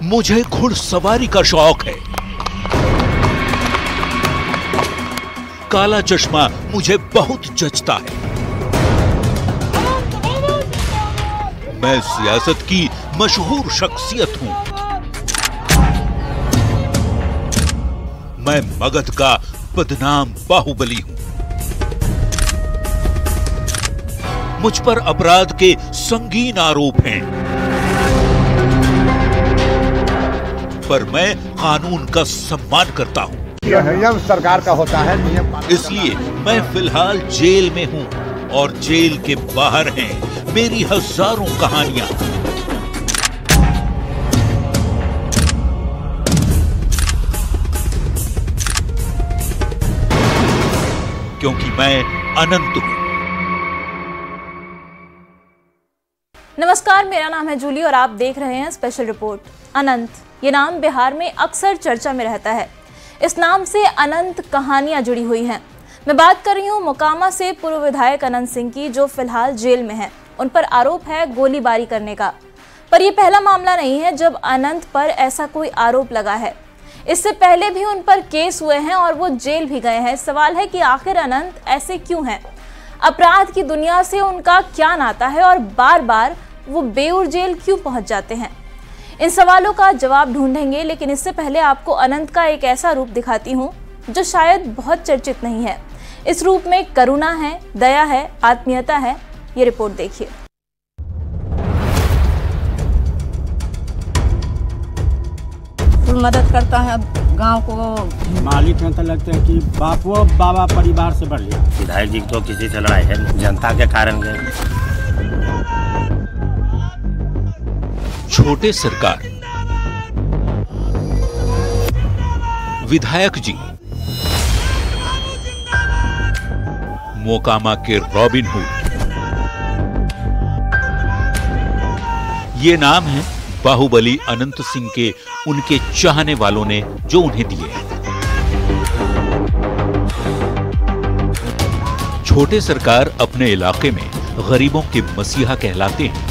मुझे घुड़सवारी का शौक है। काला चश्मा मुझे बहुत जचता है। मैं सियासत की मशहूर शख्सियत हूं। मैं मगध का बदनाम बाहुबली हूं। मुझ पर अपराध के संगीन आरोप हैं, पर मैं कानून का सम्मान करता हूं। नियम सरकार का होता है, नियम। इसलिए मैं फिलहाल जेल में हूं और जेल के बाहर हैं मेरी हजारों कहानियां। क्योंकि मैं अनंत हूं। नमस्कार, मेरा नाम है जूली और आप देख रहे हैं स्पेशल रिपोर्ट। अनंत, ये नाम बिहार में अक्सर चर्चा में रहता है। इस नाम से अनंत कहानियां जुड़ी हुई हैं। मैं बात कर रही हूं मोकामा से पूर्व विधायक अनंत सिंह की, जो फिलहाल जेल में हैं। उन पर आरोप है गोलीबारी करने का। पर यह पहला मामला नहीं है जब अनंत पर ऐसा कोई आरोप लगा है। इससे पहले भी उन पर केस हुए हैं और वो जेल भी गए हैं। सवाल है कि आखिर अनंत ऐसे क्यों हैं? अपराध की दुनिया से उनका क्या नाता है और बार बार वो बेउर जेल क्यों पहुंच जाते हैं? इन सवालों का जवाब ढूंढेंगे, लेकिन इससे पहले आपको अनंत का एक ऐसा रूप दिखाती हूँ जो शायद बहुत चर्चित नहीं है। इस रूप में करुणा है, दया है, आत्मीयता है। ये रिपोर्ट देखिए। फुल मदद करता है गांव को। मालिक हैं तो लगते हैं कि बापू बाबा परिवार से बढ़िया। विधायक जी तो किसी से लड़ाई है, जनता के कारण गए। छोटे सरकार, विधायक जी, मोकामा के रॉबिन हुड, ये नाम है बाहुबली अनंत सिंह के उनके चाहने वालों ने जो उन्हें दिए हैं। छोटे सरकार अपने इलाके में गरीबों के मसीहा कहलाते हैं।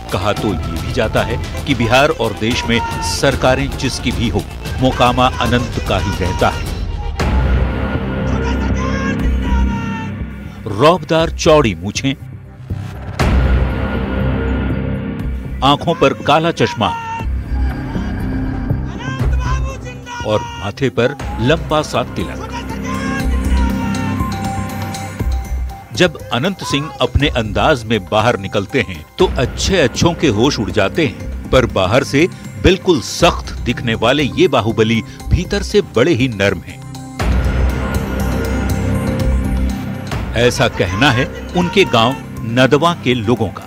कहा तो ये भी जाता है कि बिहार और देश में सरकारें जिसकी भी हो, मोकामा अनंत का ही रहता है। रौबदार चौड़ी मूछें, आंखों पर काला चश्मा और माथे पर लंबा सा तिलक। जब अनंत सिंह अपने अंदाज में बाहर निकलते हैं तो अच्छे अच्छों के होश उड़ जाते हैं, पर बाहर से बिल्कुल सख्त दिखने वाले ये बाहुबली भीतर से बड़े ही नर्म हैं। ऐसा कहना है उनके गांव नदवा के लोगों का।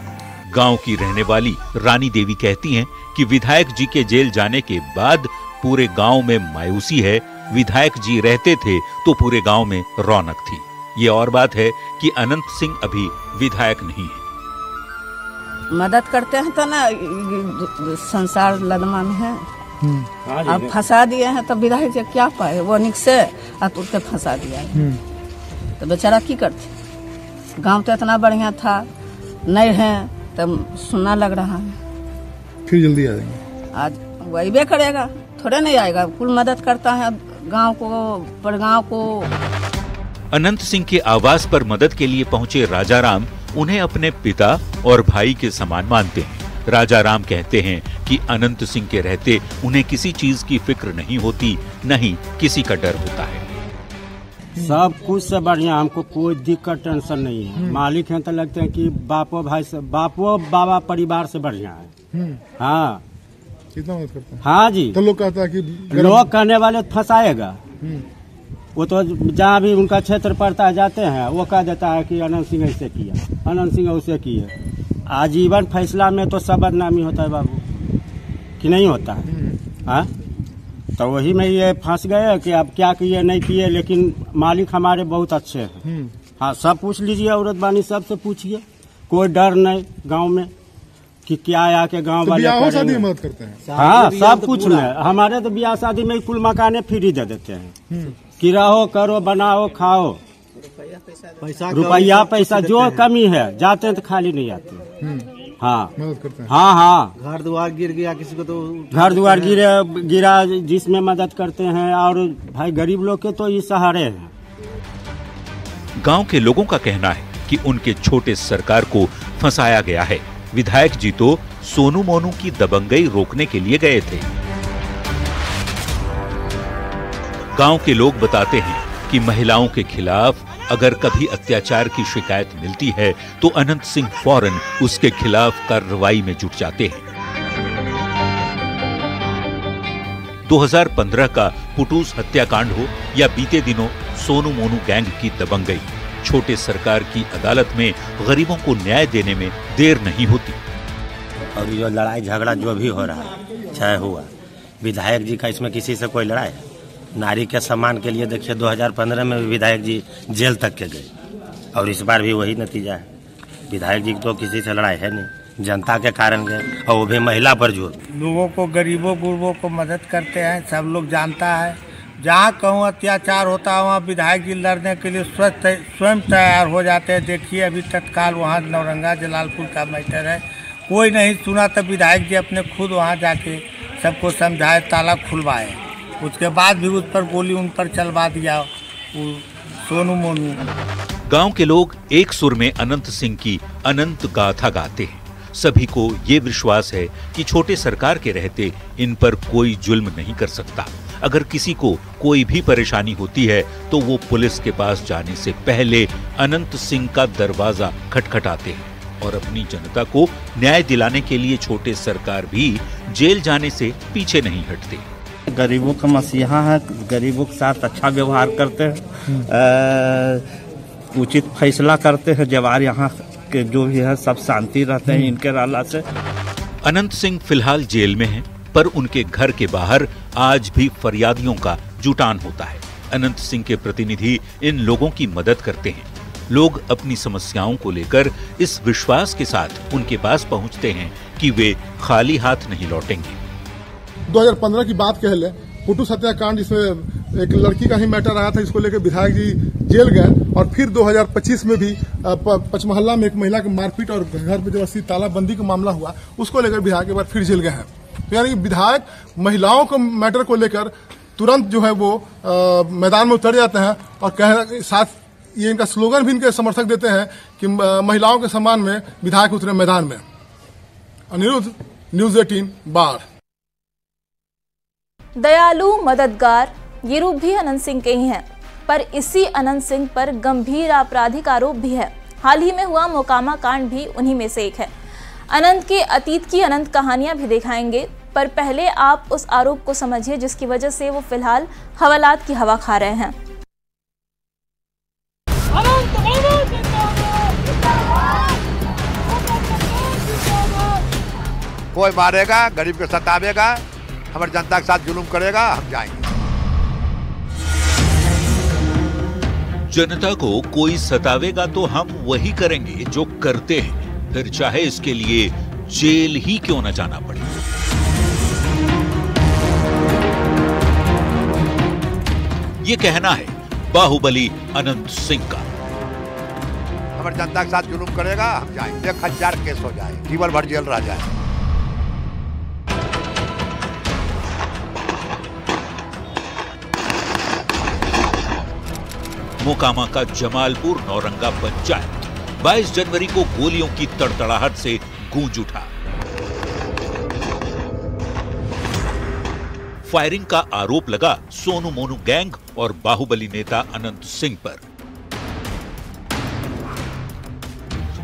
गांव की रहने वाली रानी देवी कहती हैं कि विधायक जी के जेल जाने के बाद पूरे गांव में मायूसी है। विधायक जी रहते थे तो पूरे गांव में रौनक थी। ये और बात है कि अनंत सिंह अभी विधायक नहीं है। मदद करते हैं तो ना, संसार लदमा में है। अब फंसा दिए हैं तो विधायक जी क्या पाए? वो निक से तुरते फंसा दिया है तो बेचारा की करते? गांव तो इतना बढ़िया था, नहीं है तो सुनना लग रहा है। फिर जल्दी आ जाएंगे। आज वही करेगा, थोड़े नहीं आएगा। कुल मदद करता है गांव को, पर गांव को। अनंत सिंह के आवास पर मदद के लिए पहुंचे राजाराम उन्हें अपने पिता और भाई के समान मानते हैं। राजाराम कहते हैं कि अनंत सिंह के रहते उन्हें किसी चीज की फिक्र नहीं होती, नहीं किसी का डर होता है। सब कुछ से बढ़िया, हमको कोई दिक्कत टेंशन नहीं है। मालिक हैं तो लगते हैं कि बापू भाई से, बापू बाबा परिवार से बढ़िया है। हाँ, कितना मदद करता है? हाँ जी। तो लोग कहता है कि लोग कहने वाले फंसाएगा। वो तो जहाँ भी उनका क्षेत्र पड़ता है जाते हैं, वो कह देता है कि अनंत सिंह ऐसे किया, अनंत सिंह उसे किया। आजीवन फैसला में तो सब बदनामी होता है बाबू, कि नहीं होता है? हाँ, तो वही में ये फंस गए कि अब क्या किए नहीं किए, लेकिन मालिक हमारे बहुत अच्छे हैं। हाँ, सब पूछ लीजिए, औरत बानी सबसे पूछिए, कोई डर नहीं गांव में कि क्या आके गांव तो वाले शादी में मदद करते हैं। हाँ, सब कुछ में। हमारे तो ब्याह शादी में कुल मकाने फ्री दे देते हैं कि रहो, करो, बनाओ, खाओ। रुपया पैसा जो कमी है, जाते हैं तो खाली नहीं आते। हाँ मदद करते हैं। हाँ हाँ, घर द्वार गिर गया किसी को तो घर द्वार गिरा जिसमें मदद करते हैं। और भाई गरीब लोग के तो ये सहारे हैं। गांव के लोगों का कहना है कि उनके छोटे सरकार को फंसाया गया है। विधायक जी तो सोनू मोनू की दबंगई रोकने के लिए गए थे। गांव के लोग बताते हैं कि महिलाओं के खिलाफ अगर कभी अत्याचार की शिकायत मिलती है तो अनंत सिंह फौरन उसके खिलाफ कार्रवाई में जुट जाते हैं। 2015 का पुटूस हत्याकांड हो या बीते दिनों सोनू मोनू गैंग की दबंगई, छोटे सरकार की अदालत में गरीबों को न्याय देने में देर नहीं होती। और ये लड़ाई झगड़ा जो भी हो रहा है, चाहे हुआ विधायक जी का इसमें किसी से कोई लड़ाई है? नारी के सम्मान के लिए देखिए 2015 में भी विधायक जी जेल तक के गए और इस बार भी वही नतीजा है। विधायक जी तो किसी से लड़ाई है नहीं, जनता के कारण गए और वो भी महिला पर जोर। लोगों को, गरीबों गुरबों को मदद करते हैं, सब लोग जानता है। जहाँ कहूँ अत्याचार होता है वहाँ विधायक जी लड़ने के लिए स्वयं तैयार हो जाते हैं। देखिए अभी तत्काल वहाँ नौरंगा जलालपुर का मैटर है, कोई नहीं सुना तब विधायक जी अपने खुद वहाँ जाके सबको समझाए, ताला खुलवाए। उसके बाद भी उस पर गोली उन पर चलवा दिया सोनू मोनू। गांव के लोग एक सुर में अनंत सिंह की अनंत गाथा गाते हैं। सभी को ये विश्वास है कि छोटे सरकार के रहते इन पर कोई जुल्म नहीं कर सकता। अगर किसी को कोई भी परेशानी होती है तो वो पुलिस के पास जाने से पहले अनंत सिंह का दरवाजा खटखटाते हैं और अपनी जनता को न्याय दिलाने के लिए छोटे सरकार भी जेल जाने से पीछे नहीं हटते। गरीबों का मसीहा है, गरीबों के साथ अच्छा व्यवहार करते हैं, उचित फैसला करते हैं। जवार यहाँ के जो भी है सब शांति रहते हैं इनके रहला से। अनंत सिंह फिलहाल जेल में हैं, पर उनके घर के बाहर आज भी फरियादियों का जुटान होता है। अनंत सिंह के प्रतिनिधि इन लोगों की मदद करते हैं। लोग अपनी समस्याओं को लेकर इस विश्वास के साथ उनके पास पहुंचते हैं कि वे खाली हाथ नहीं लौटेंगे। 2015 की बात कह ले, पुटूस हत्याकांड जिसमें एक लड़की का ही मैटर आया था, इसको लेकर विधायक जी जेल गए। और फिर 2025 में भी पचमहल्ला में एक महिला की मारपीट और घर में जबरदस्ती तालाबंदी का मामला हुआ, उसको लेकर विधायक एक बार फिर जेल गए हैं। यानी विधायक महिलाओं को मैटर को लेकर तुरंत जो है वो मैदान में उतर जाते हैं और साथ ये इनका स्लोगन भी इनके समर्थक देते हैं कि महिलाओं के सम्मान में विधायक उतरे मैदान में। अनिरुद्ध, न्यूज़ 18 बाढ़। दयालु, मददगार, ये रूप भी अनंत सिंह के ही हैं, पर इसी अनंत सिंह पर गंभीर आपराधिक आरोप भी है। हाल ही में हुआ मोकामा कांड भी उन्हीं में से एक है। अनंत के अतीत की अनंत कहानियां भी दिखाएंगे, पर पहले आप उस आरोप को समझिए जिसकी वजह से वो फिलहाल हवालात की हवा खा रहे हैं। कोई मारेगा, गरीब को सतावेगा, हमारी जनता के साथ जुल्म करेगा, हम जाएंगे। जनता को कोई सतावेगा तो हम वही करेंगे जो करते हैं, फिर चाहे इसके लिए जेल ही क्यों न जाना पड़े। ये कहना है बाहुबली अनंत सिंह का। हमारी जनता के साथ जुल्म करेगा, हम जाएंगे। 1000 केस हो जाए, जीवन भर जेल रह जाए। मोकामा का जमालपुर नौरंगा पंचायत 22 जनवरी को गोलियों की तड़तड़ाहट से गूंज उठा। फायरिंग का आरोप लगा सोनू मोनू गैंग और बाहुबली नेता अनंत सिंह पर।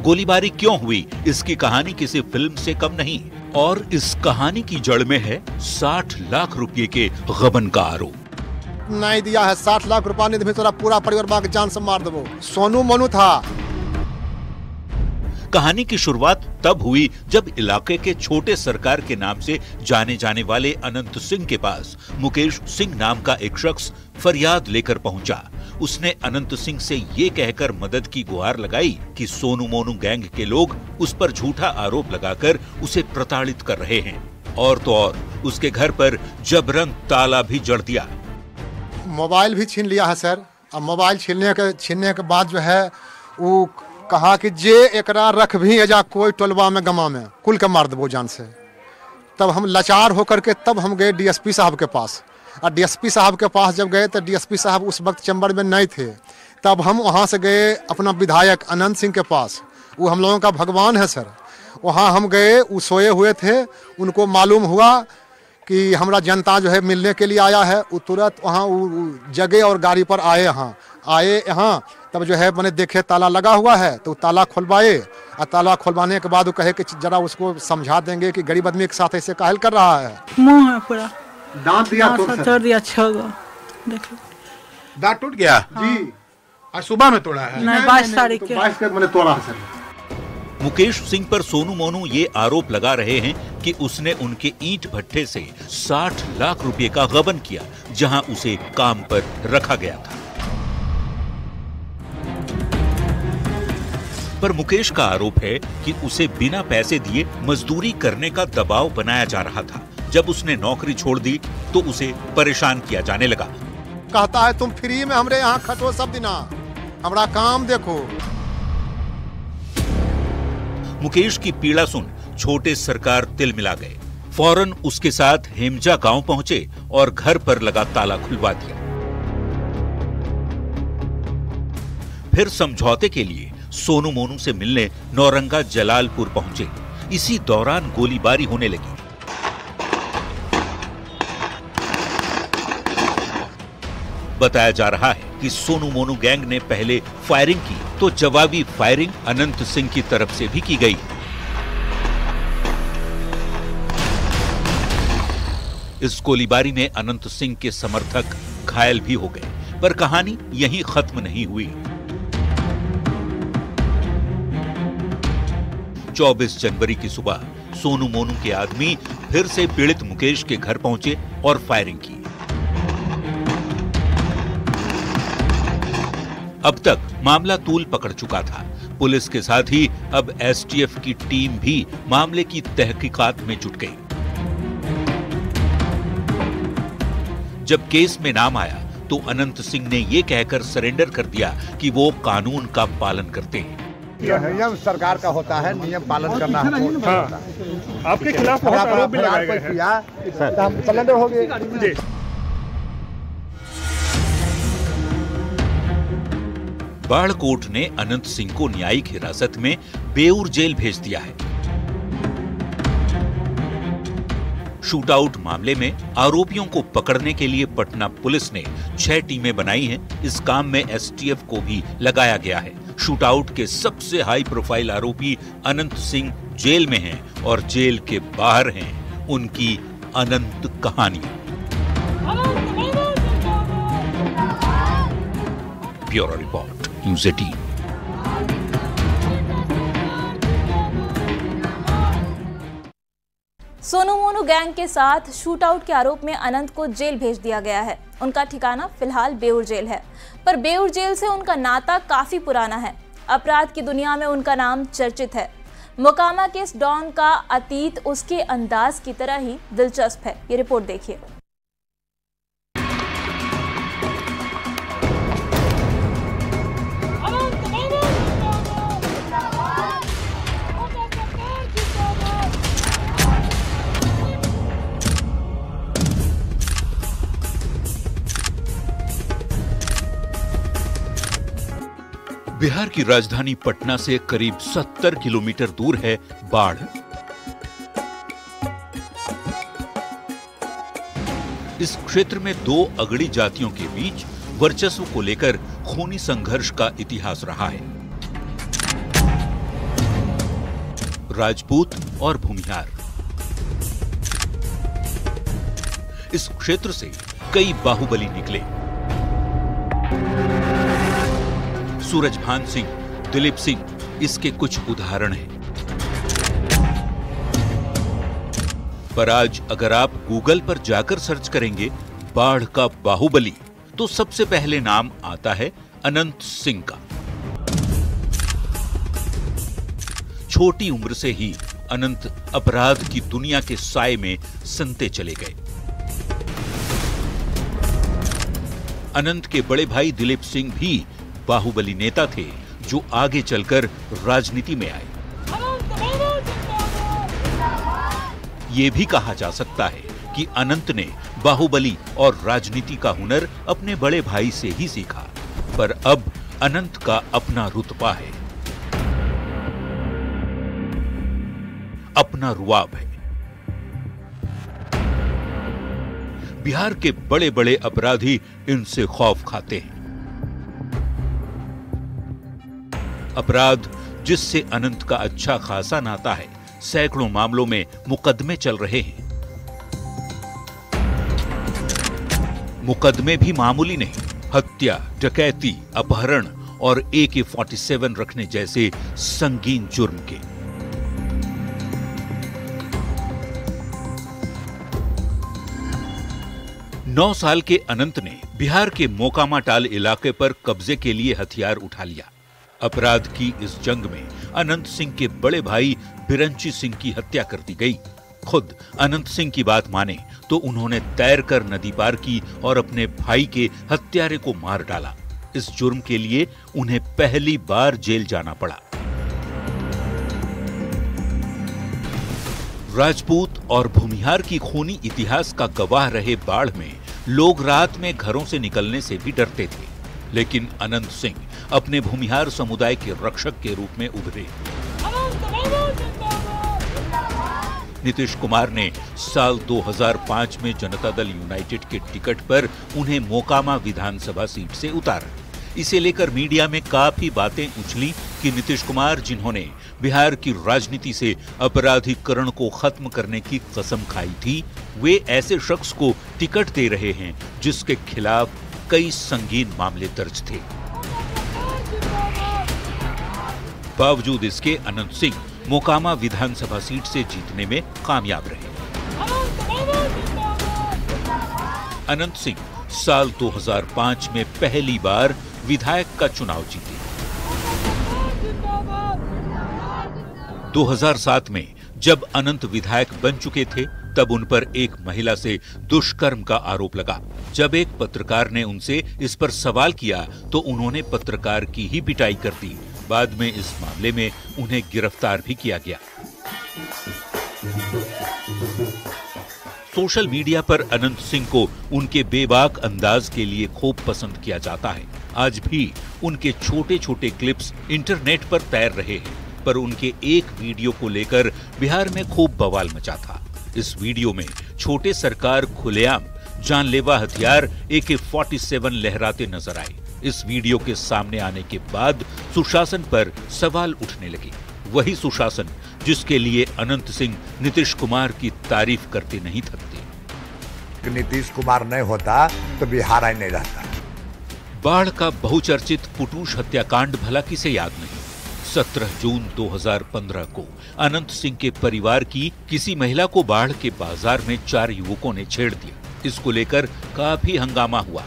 गोलीबारी क्यों हुई, इसकी कहानी किसी फिल्म से कम नहीं और इस कहानी की जड़ में है 60 लाख रुपए के गबन का आरोप। नहीं दिया है 60 लाख रुपया, नहीं तो पूरा परिवार बाकी जान से मार देवो। सोनू मोनू था। कहानी की शुरुआत तब हुई जब इलाके के छोटे सरकार के नाम से जाने जाने वाले अनंत सिंह के पास मुकेश सिंह नाम का एक शख्स फरियाद लेकर पहुंचा। उसने अनंत सिंह से ये कहकर मदद की गुहार लगाई कि सोनू मोनू गैंग के लोग उस पर झूठा आरोप लगाकर उसे प्रताड़ित कर रहे हैं, और तो और उसके घर पर जबरन ताला भी जड़ दिया। मोबाइल भी छीन लिया है सर। अब मोबाइल छीनने के बाद जो है वो कहा कि जे एकरा रख भी एजा कोई टोलवा में गमा में कुल के मार देबो जान से। तब हम लाचार होकर के तब हम गए डीएसपी साहब के पास, और डीएसपी साहब के पास जब गए तो डीएसपी साहब उस वक्त चैम्बर में नहीं थे। तब हम वहाँ से गए अपना विधायक अनंत सिंह के पास, वो हम लोगों का भगवान है सर। वहाँ हम गए, वो सोए हुए थे, उनको मालूम हुआ कि हमरा जनता जो है मिलने के लिए आया है। वो तुरंत वहाँ जगह और गाड़ी पर आए यहाँ तब जो है मैंने देखे ताला लगा हुआ है, तो ताला खुलवाए, और ताला खुलवाने के बाद वो कहे कि जरा उसको समझा देंगे कि गरीब आदमी के साथ ऐसे काहल कर रहा है। मुँह है पूरा, दांत दिया तोड़ दिया, छगा देखो दांत टूट गया जी। आज सुबह में तोड़ा है? नहीं, 22 तारीख के 22 को मैंने तोड़ा है सर। मुकेश सिंह पर सोनू मोनू ये आरोप लगा रहे हैं कि उसने उनके ईंट भट्ठे से 60 लाख रुपए का गबन किया, जहां उसे काम पर रखा गया था। पर मुकेश का आरोप है कि उसे बिना पैसे दिए मजदूरी करने का दबाव बनाया जा रहा था। जब उसने नौकरी छोड़ दी तो उसे परेशान किया जाने लगा। कहता है तुम फ्री में हमरे यहाँ खटो सब दिना, हमरा काम देखो। मुकेश की पीड़ा सुन छोटे सरकार तिल मिला गए। फौरन उसके साथ हेमजा गांव पहुंचे और घर पर लगा ताला खुलवा दिया। फिर समझौते के लिए सोनू मोनू से मिलने नौरंगा जलालपुर पहुंचे। इसी दौरान गोलीबारी होने लगी। बताया जा रहा है कि सोनू मोनू गैंग ने पहले फायरिंग की तो जवाबी फायरिंग अनंत सिंह की तरफ से भी की गई। इस गोलीबारी में अनंत सिंह के समर्थक घायल भी हो गए। पर कहानी यहीं खत्म नहीं हुई। 24 जनवरी की सुबह सोनू मोनू के आदमी फिर से पीड़ित मुकेश के घर पहुंचे और फायरिंग की। अब तक मामला तूल पकड़ चुका था। पुलिस के साथ ही अब एसटीएफ की टीम भी मामले की तहकीकात में जुट गई। जब केस में नाम आया तो अनंत सिंह ने यह कहकर सरेंडर कर दिया कि वो कानून का पालन करते हैं। यह नियम सरकार का होता है, नियम पालन करना होता है। आपके खिलाफ बहुत आरोप भी लगाए गए हैं। हम सरेंडर हो गए। बाढ़कोट ने अनंत सिंह को न्यायिक हिरासत में बेऊर जेल भेज दिया है। शूटआउट मामले में आरोपियों को पकड़ने के लिए पटना पुलिस ने 6 टीमें बनाई हैं। इस काम में एसटीएफ को भी लगाया गया है। शूटआउट के सबसे हाई प्रोफाइल आरोपी अनंत सिंह जेल में हैं और जेल के बाहर हैं उनकी अनंत कहानियां। Bureau report, news 18। Sonu Monu gang के साथ शूटआउट के आरोप में अनंत को जेल भेज दिया गया है। उनका ठिकाना फिलहाल बेऊर जेल है, पर बेऊर जेल से उनका नाता काफी पुराना है। अपराध की दुनिया में उनका नाम चर्चित है। मोकामा के इस डॉन का अतीत उसके अंदाज की तरह ही दिलचस्प है। ये रिपोर्ट देखिए। बिहार की राजधानी पटना से करीब 70 किलोमीटर दूर है बाढ़। इस क्षेत्र में 2 अगड़ी जातियों के बीच वर्चस्व को लेकर खूनी संघर्ष का इतिहास रहा है। राजपूत और भूमिहार। इस क्षेत्र से कई बाहुबली निकले। सूरजभान सिंह, दिलीप सिंह इसके कुछ उदाहरण हैं। पर आज अगर आप गूगल पर जाकर सर्च करेंगे बाढ़ का बाहुबली, तो सबसे पहले नाम आता है अनंत सिंह का। छोटी उम्र से ही अनंत अपराध की दुनिया के साए में संते चले गए। अनंत के बड़े भाई दिलीप सिंह भी बाहुबली नेता थे, जो आगे चलकर राजनीति में आए। ये भी कहा जा सकता है कि अनंत ने बाहुबली और राजनीति का हुनर अपने बड़े भाई से ही सीखा, पर अब अनंत का अपना रुतबा है, अपना रुआब है। बिहार के बड़े बड़े अपराधी इनसे खौफ खाते हैं। अपराध जिससे अनंत का अच्छा खासा नाता है, सैकड़ों मामलों में मुकदमे चल रहे हैं। मुकदमे भी मामूली नहीं, हत्या, डकैती, अपहरण और AK-47 रखने जैसे संगीन जुर्म के। नौ साल के अनंत ने बिहार के मोकामा टाल इलाके पर कब्जे के लिए हथियार उठा लिया। अपराध की इस जंग में अनंत सिंह के बड़े भाई बिरंची सिंह की हत्या कर दी गई। खुद अनंत सिंह की बात माने तो उन्होंने तैरकर नदी पार की और अपने भाई के हत्यारे को मार डाला। इस जुर्म के लिए उन्हें पहली बार जेल जाना पड़ा। राजपूत और भूमिहार की खूनी इतिहास का गवाह रहे बाढ़ में लोग रात में घरों से निकलने से भी डरते थे, लेकिन अनंत सिंह अपने भूमिहार समुदाय के रक्षक के रूप में उभरे। नीतीश कुमार ने साल 2005 में जनता दल यूनाइटेड के टिकट पर उन्हें मोकामा विधानसभा सीट से उतारा। इसे लेकर मीडिया में काफी बातें उछली कि नीतीश कुमार, जिन्होंने बिहार की राजनीति से अपराधीकरण को खत्म करने की कसम खाई थी, वे ऐसे शख्स को टिकट दे रहे हैं जिसके खिलाफ कई संगीन मामले दर्ज थे। बावजूद इसके अनंत सिंह मोकामा विधानसभा सीट से जीतने में कामयाब रहे। अनंत सिंह साल 2005 में पहली बार विधायक का चुनाव जीते। 2007 में जब अनंत विधायक बन चुके थे, तब उन पर एक महिला से दुष्कर्म का आरोप लगा। जब एक पत्रकार ने उनसे इस पर सवाल किया तो उन्होंने पत्रकार की ही पिटाई कर दी। बाद में इस मामले में उन्हें गिरफ्तार भी किया गया। सोशल मीडिया पर अनंत सिंह को उनके बेबाक अंदाज के लिए खूब पसंद किया जाता है। आज भी उनके छोटे छोटे क्लिप्स इंटरनेट पर तैर रहे हैं, पर उनके एक वीडियो को लेकर बिहार में खूब बवाल मचा था। इस वीडियो में छोटे सरकार खुलेआम जानलेवा हथियार AK-47 लहराते नजर आए। इस वीडियो के सामने आने के बाद सुशासन पर सवाल उठने लगे। वही सुशासन जिसके लिए अनंत सिंह नीतीश कुमार की तारीफ करते नहीं थकते। नीतीश कुमार नहीं होता तो बिहार ही नहीं रहता। बाढ़ का बहुचर्चित पुटूष हत्याकांड भला किसे याद नहीं। 17 जून 2015 को अनंत सिंह के परिवार की किसी महिला को बाढ़ के बाजार में 4 युवकों ने छेड़ दिया। इसको लेकर काफी हंगामा हुआ।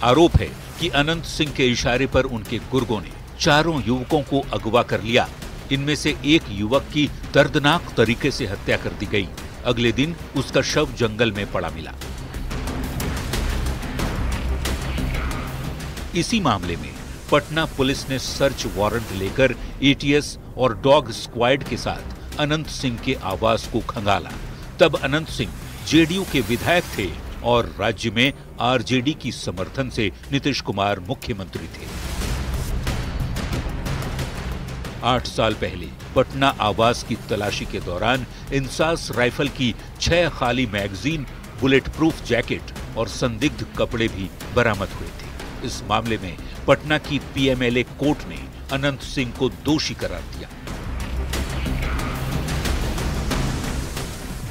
आरोप है कि अनंत सिंह के इशारे पर उनके गुर्गों ने चारों युवकों को अगवा कर लिया। इनमें से एक युवक की दर्दनाक तरीके से हत्या कर दी गई। अगले दिन उसका शव जंगल में पड़ा मिला। इसी मामले में पटना पुलिस ने सर्च वारंट लेकर ATS और डॉग स्क्वाड के साथ अनंत सिंह के आवास को खंगाला। तब अनंत सिंह JDU के विधायक थे और राज्य में RJD की समर्थन से नीतीश कुमार मुख्यमंत्री थे। 8 साल पहले पटना आवास की तलाशी के दौरान इंसास राइफल की 6 खाली मैगजीन, बुलेट प्रूफ जैकेट और संदिग्ध कपड़े भी बरामद हुए थे। इस मामले में पटना की PMLA कोर्ट ने अनंत सिंह को दोषी करार दिया।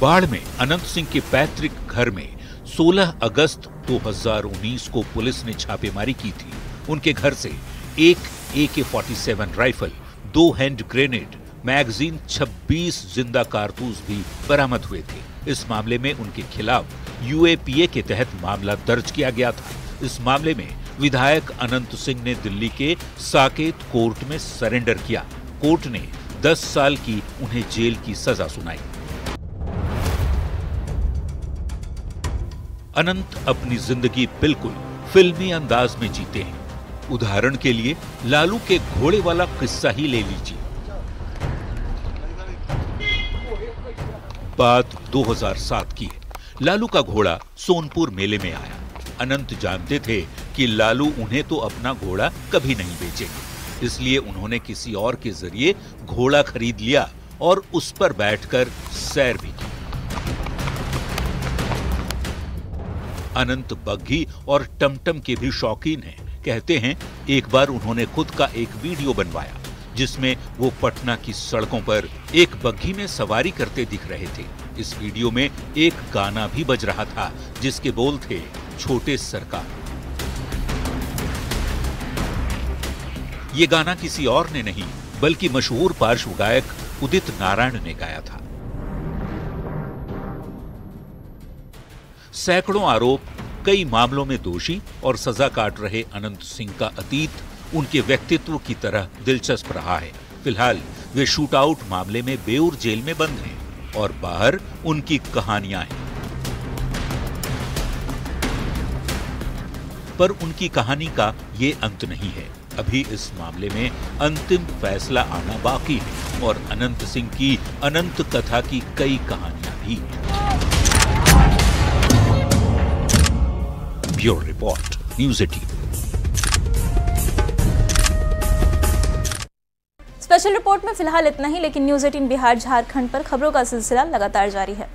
बाढ़ में अनंत सिंह के पैतृक घर में 16 अगस्त 2019 को पुलिस ने छापेमारी की थी। उनके घर से एक AK-47 rifle, 2 hand grenade, magazine, 26 जिंदा कारतूस भी बरामद हुए थे। इस मामले में उनके खिलाफ UAPA के तहत मामला दर्ज किया गया था। इस मामले में विधायक अनंत सिंह ने दिल्ली के साकेत कोर्ट में सरेंडर किया। कोर्ट ने 10 साल की उन्हें जेल की सजा सुनाई। अनंत अपनी जिंदगी बिल्कुल फिल्मी अंदाज में जीते हैं। उदाहरण के लिए लालू के घोड़े वाला किस्सा ही ले लीजिए। बात 2007 की है। लालू का घोड़ा सोनपुर मेले में आया। अनंत जानते थे कि लालू उन्हें तो अपना घोड़ा कभी नहीं बेचेंगे, इसलिए उन्होंने किसी और के जरिए घोड़ा खरीद लिया और उस पर बैठकर सैर भी की। अनंत बग्घी और टमटम के भी शौकीन हैं। कहते हैं एक बार उन्होंने खुद का एक वीडियो बनवाया जिसमें वो पटना की सड़कों पर एक बग्घी में सवारी करते दिख रहे थे। इस वीडियो में एक गाना भी बज रहा था जिसके बोल थे, छोटे सरकार। ये गाना किसी और ने नहीं बल्कि मशहूर पार्श्व गायक उदित नारायण ने गाया था। सैकड़ों आरोप, कई मामलों में दोषी और सजा काट रहे अनंत सिंह का अतीत उनके व्यक्तित्व की तरह दिलचस्प रहा है। फिलहाल वे शूटआउट मामले में बेऊर जेल में बंद हैं और बाहर उनकी कहानियां हैं। पर उनकी कहानी का ये अंत नहीं है। अभी इस मामले में अंतिम फैसला आना बाकी है और अनंत सिंह की अनंत कथा की कई कहानियां भी। Bureau report, news 18। Special report में फिलहाल इतना ही, लेकिन न्यूज़ 18 बिहार झारखंड पर खबरों का सिलसिला लगातार जारी है।